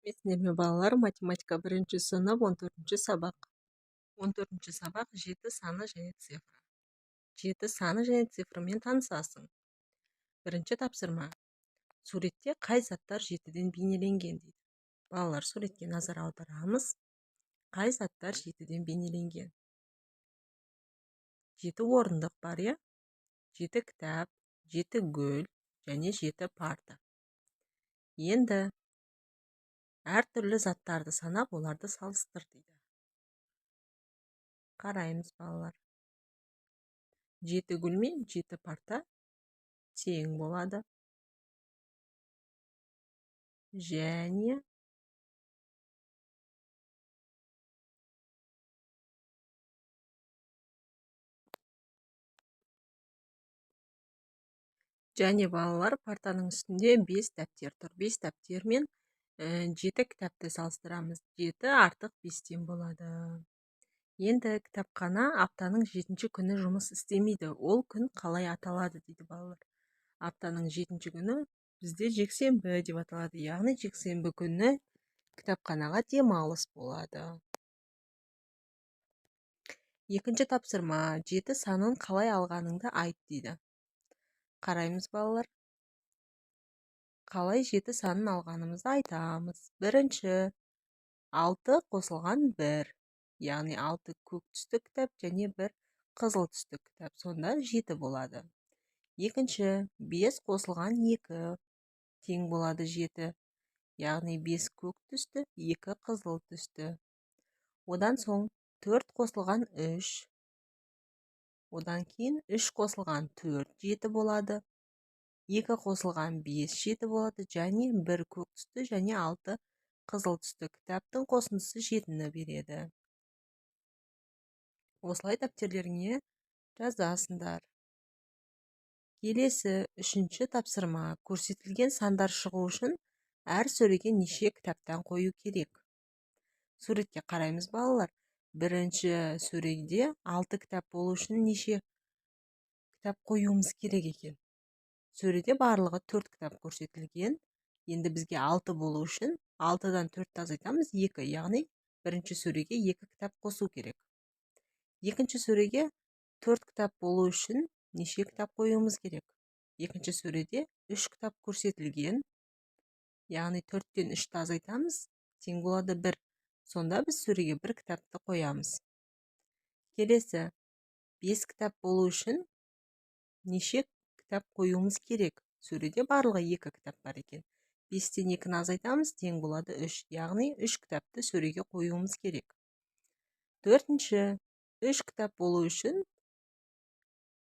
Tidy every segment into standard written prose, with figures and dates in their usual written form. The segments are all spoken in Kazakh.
Сәлеметсіздер ме балалар? Математика 1-ші сынып 14-ші сабақ. 14-ші сабақ 7 саны және цифры. 7 саны және цифрымен танысасың. Бірінші тапсырма. Суретте қай заттар 7-ден бейнеленген дейді. Балалар, суретке назар аударамыз. Қай заттар 7-ден бейнеленген? 7 орындық бар, я? 7 кітап, 7 гүл және 7 парта. Енді әртүрлі заттарды санап, оларды салыстыр дейді. Қараймыз, балалар. 7 гүл мен 7 парта тең болады. Және балалар, партаның үстінде 5 дәптер тұр. 5 дәптер мен 7 кітапты салыстырамыз. 7 артық 5-тен болады. Енді кітапхана аптаның 7-ші күні жұмыс істемейді. Ол күн қалай аталады дейді балалар. Аптаның 7-ші күні бізде жексенбі деп аталады. Яғни жексенбі күні кітапханаға демалыс болады. Екінші тапсырма. 7 санын қалай алғаныңды айт дейді. Қараймыз, балалар. Қалай 7 санын алғанымызды айтамыз. Бірінші, 6 қосылған 1. Яғни 6 көк түсті кітап және 1 қызыл түсті кітап. Сонда 7 болады. Екінші, 5 қосылған 2. Тең болады 7. Яғни 5 көк түсті, 2 қызыл түсті. Одан соң 4 қосылған 3. Одан кейін 3 қосылған 4, 7 болады. 2 қосылған 5, 7 болады. Және 1 көк түсті және 6 қызыл түсті кітаптың қосындысы 7-ні береді. Осылай дәптерлеріңе жазасыңдар. Келесі 3-ші тапсырма. Көрсетілген сандар шығу үшін әр сөреге неше кітаптан қою керек? Суретке қараймыз, балалар. Бірінші сөреде 6 кітап болу үшін неше кітап қоюымыз керек екен? Сөреде барлығы 4 кітап көрсетілген. Енді бізге 6 болу үшін 6-дан 4 азайтамыз 2. Яғни бірінші сөреге 2 кітап қосу керек. Екінші сөреге 4 кітап болу үшін неше кітап қоюымыз керек? Екінші сөреде 3 кітап көрсетілген. Яғни 4-тен 3-ті азайтамыз, тең болады 1. Сонда біз сөреге 1 кітапты қоямыз. Келесі 5 кітап болу үшін неше кітап қоюымыз керек? Сөреде барлығы 2 кітап бар екен. 5-тен 2-ні азайтамыз, тең болады 3. Яғни 3 кітапты сөреге қоюымыз керек. Төртінші, 3 кітап болу үшін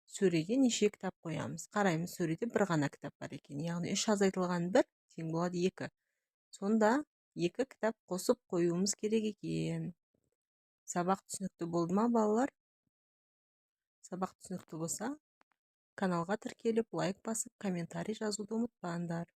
сөреге неше кітап қоямыз? Қараймыз, сөреде бір ғана кітап бар екен. Яғни 3 азайтылған 1 тең болады 2. Сонда 2 кітап қосып қоюымыз керек екен. Сабақ түсінікті болды ма, балалар? Сабақ түсінікті болса, каналға тіркеліп, лайк басып, комментарий жазуды ұмытпаңдар.